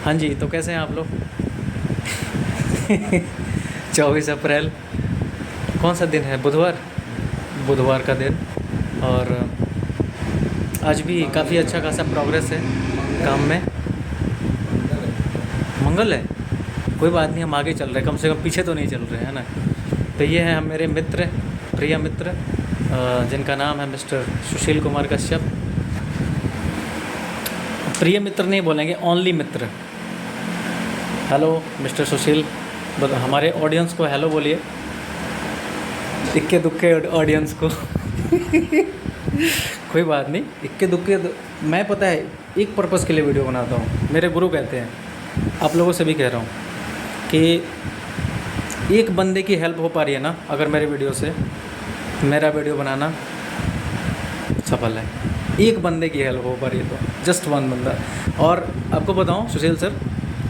हाँ जी, तो कैसे हैं आप लोग? 24 अप्रैल, कौन सा दिन है? बुधवार। बुधवार का दिन। और आज भी काफ़ी अच्छा खासा प्रोग्रेस है काम में। मंगल है, कोई बात नहीं, हम आगे चल रहे हैं, कम से कम पीछे तो नहीं चल रहे हैं ना। तो ये हैं मेरे मित्र, प्रिय मित्र, जिनका नाम है मिस्टर सुशील कुमार कश्यप। प्रिय मित्र नहीं बोलेंगे, ओनली मित्र। हेलो मिस्टर सुशील, हमारे ऑडियंस को हेलो बोलिए, इक्के दुक्के ऑडियंस को। कोई बात नहीं, इक्के दुक्के मैं पता है एक पर्पज़ के लिए वीडियो बनाता हूँ। मेरे गुरु कहते हैं, आप लोगों से भी कह रहा हूँ कि एक बंदे की हेल्प हो पा रही है ना अगर मेरे वीडियो से, मेरा वीडियो बनाना सफल है। एक बंदे की हेल्प हो पा रही है तो, जस्ट वन बंदा। और आपको बताऊँ सुशील सर,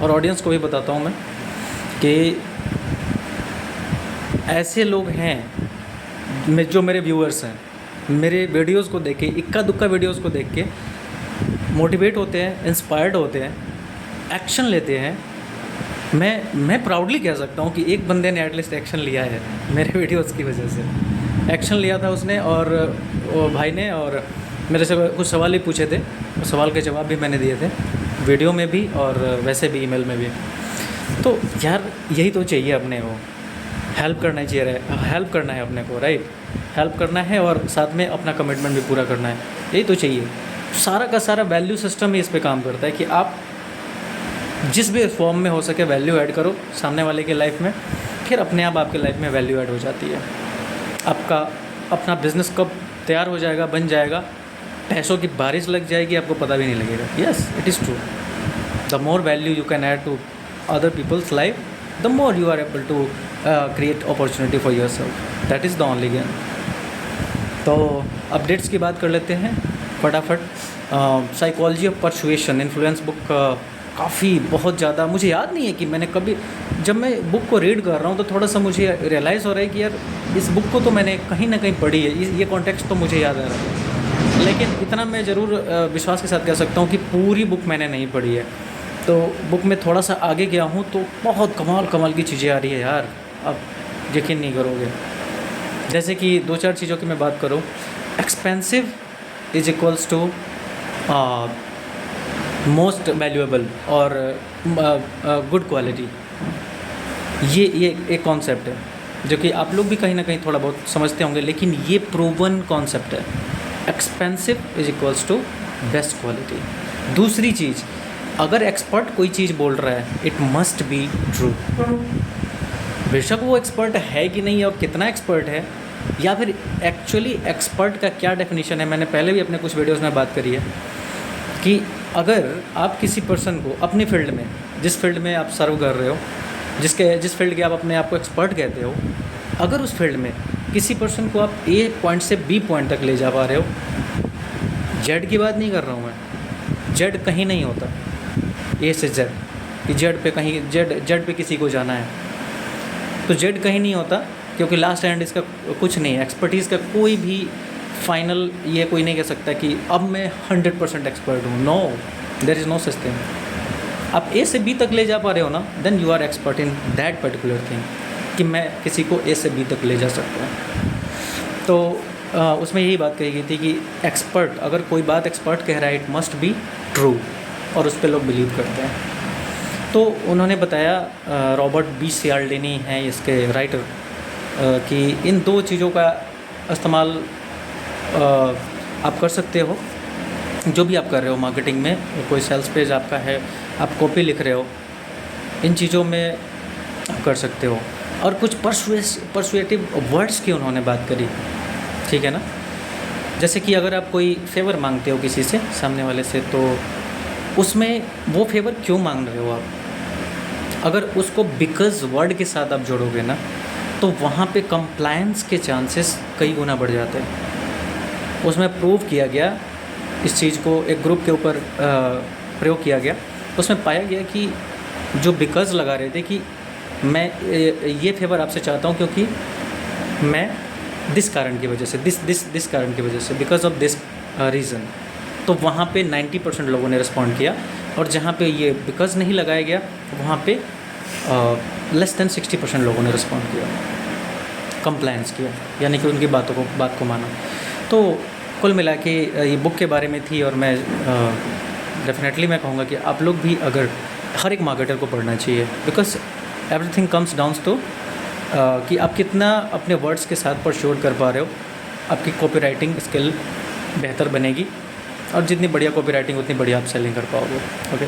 और ऑडियंस को भी बताता हूँ मैं कि ऐसे लोग हैं जो मेरे व्यूअर्स हैं, मेरे वीडियोस को देख के, इक्का दुक्का वीडियोस को देख के मोटिवेट होते हैं, इंस्पायर्ड होते हैं, एक्शन लेते हैं। मैं प्राउडली कह सकता हूँ कि एक बंदे ने एटलीस्ट एक्शन लिया है मेरे वीडियोस की वजह से। एक्शन लिया था उसने, और वो भाई ने, और मेरे से कुछ सवाल ही पूछे थे, उस सवाल के जवाब भी मैंने दिए थे वीडियो में भी और वैसे भी ईमेल में भी। तो यार यही तो चाहिए अपने को, हेल्प करना चाहिए, हेल्प करना है अपने को, राइट? हेल्प करना है और साथ में अपना कमिटमेंट भी पूरा करना है, यही तो चाहिए। सारा का सारा वैल्यू सिस्टम ही इस पे काम करता है कि आप जिस भी फॉर्म में हो सके वैल्यू ऐड करो सामने वाले के लाइफ में, फिर अपने आप आपके लाइफ में वैल्यू ऐड हो जाती है। आपका अपना बिजनेस कब तैयार हो जाएगा, बन जाएगा, पैसों की बारिश लग जाएगी, आपको पता भी नहीं लगेगा। Yes, it is true. The more value you can add to other people's life, the more you are able to create opportunity for yourself. That is the only game. तो अपडेट्स की बात कर लेते हैं फटाफट। Psychology of persuasion influence book काफ़ी बहुत ज़्यादा, मुझे याद नहीं है कि मैंने कभी, जब मैं बुक को रीड कर रहा हूँ तो थोड़ा सा मुझे रियलाइज़ हो रहा है कि यार इस बुक को तो मैंने कहीं ना कहीं पढ़ी है, ये कॉन्टेक्स्ट तो मुझे याद आ रहा है। लेकिन इतना मैं ज़रूर विश्वास के साथ कह सकता हूँ कि पूरी बुक मैंने नहीं पढ़ी है। तो बुक में थोड़ा सा आगे गया हूँ तो बहुत कमाल की चीज़ें आ रही है यार, आप यकीन नहीं करोगे। जैसे कि दो चार चीज़ों की मैं बात करूँ, expensive is equals to most valuable और गुड क्वालिटी। ये एक कॉन्सेप्ट है जो कि आप लोग भी कहीं ना कहीं थोड़ा बहुत समझते होंगे, लेकिन ये प्रूवन कॉन्सेप्ट है। Expensive is equals to best quality. दूसरी चीज़, अगर एक्सपर्ट कोई चीज़ बोल रहा है, इट मस्ट बी ट्रू। बेशक वो एक्सपर्ट है कि नहीं और कितना एक्सपर्ट है, या फिर एक्चुअली एक्सपर्ट का क्या डेफिनेशन है। मैंने पहले भी अपने कुछ वीडियोस में बात करी है कि अगर आप किसी पर्सन को अपनी फील्ड में, जिस फील्ड में आप सर्व कर रहे हो, जिस फील्ड के आप अपने आप को एक्सपर्ट कहते हो, अगर उस फील्ड में किसी पर्सन को आप ए पॉइंट से बी पॉइंट तक ले जा पा रहे हो, जेड की बात नहीं कर रहा हूँ मैं, जेड कहीं नहीं होता, ए से जेड, कि जेड पे कहीं जेड पे किसी को जाना है तो जेड कहीं नहीं होता, क्योंकि लास्ट एंड इसका कुछ नहीं है। एक्सपर्टीज़ का कोई भी फाइनल ये कोई नहीं कह सकता कि अब मैं 100% एक्सपर्ट हूँ। No, there is no such thing. आप ए से बी तक ले जा पा रहे हो ना, then you are expert in that particular thing, कि मैं किसी को ए से बी तक ले जा सकता हूँ। तो उसमें यही बात कही गई थी कि एक्सपर्ट, अगर कोई बात एक्सपर्ट कह रहा है, इट मस्ट बी ट्रू, और उस पर लोग बिलीव करते हैं। तो उन्होंने बताया, रॉबर्ट बी सियाल्डिनी हैं इसके राइटर, कि इन दो चीज़ों का इस्तेमाल आप कर सकते हो, जो भी आप कर रहे हो मार्केटिंग में, कोई सेल्स पेज आपका है, आप कॉपी लिख रहे हो, इन चीज़ों में आप कर सकते हो। और कुछ परसुएटिव वर्ड्स की उन्होंने बात करी, ठीक है ना। जैसे कि अगर आप कोई फेवर मांगते हो किसी से, सामने वाले से, तो उसमें वो फेवर क्यों मांग रहे हो आप, अगर उसको बिकॉज़ वर्ड के साथ आप जोड़ोगे ना, तो वहाँ पे कंप्लायंस के चांसेस कई गुना बढ़ जाते हैं। उसमें प्रूव किया गया, इस चीज़ को एक ग्रुप के ऊपर प्रयोग किया गया, उसमें पाया गया कि जो बिकॉज़ लगा रहे थे कि मैं ये फेवर आपसे चाहता हूँ क्योंकि मैं दिस कारण की वजह से, दिस कारण की वजह से, बिकॉज ऑफ दिस रीज़न, तो वहाँ पे 90% लोगों ने रिस्पॉन्ड किया और जहाँ पे ये बिकॉज़ नहीं लगाया गया वहाँ पे लेस देन 60% लोगों ने रिस्पॉन्ड किया, कंप्लायंस किया, यानी कि उनकी बात को माना। तो कुल मिला के ये बुक के बारे में थी, और मैं डेफिनेटली मैं कहूँगा कि आप लोग भी अगर हर एक मार्केटर को पढ़ना चाहिए, because everything comes down to कि आप कितना अपने वर्ड्स के साथ परश्योर कर पा रहे हो, आपकी कॉपी राइटिंग स्किल बेहतर बनेगी, और जितनी बढ़िया कॉपी राइटिंग उतनी बढ़िया आप सेलिंग कर पाओगे। ओके,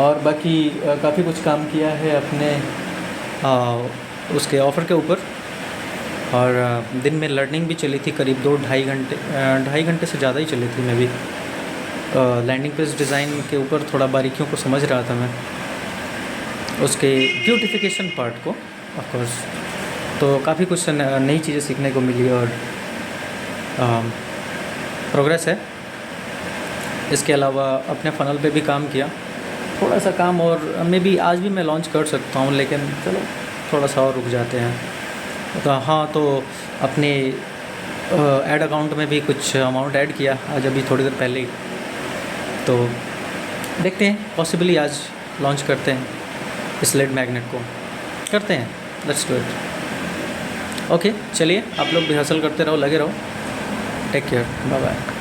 और बाकी काफ़ी कुछ काम किया है अपने उसके ऑफ़र के ऊपर, और दिन में लर्निंग भी चली थी करीब 2-2.5 घंटे से ज़्यादा ही चली थी। मैं भी लैंडिंग पेज डिज़ाइन के ऊपर थोड़ा बारीकियों को समझ रहा था मैं, उसके ब्यूटिफिकेशन पार्ट को ऑफ कोर्स। तो काफ़ी कुछ नई चीज़ें सीखने को मिली, और प्रोग्रेस है। इसके अलावा अपने फ़नल पे भी काम किया, थोड़ा सा काम, और मे बी आज भी मैं लॉन्च कर सकता हूँ, लेकिन चलो थोड़ा सा और रुक जाते हैं। तो हाँ, तो अपने ऐड अकाउंट में भी कुछ अमाउंट ऐड किया आज, अभी थोड़ी देर पहले ही। तो देखते हैं, पॉसिबली आज लॉन्च करते हैं इस लेड मैग्नेट को, करते हैं, लेट्स डू इट। ओके, चलिए आप लोग भी हसल करते रहो, लगे रहो। Take care, bye bye.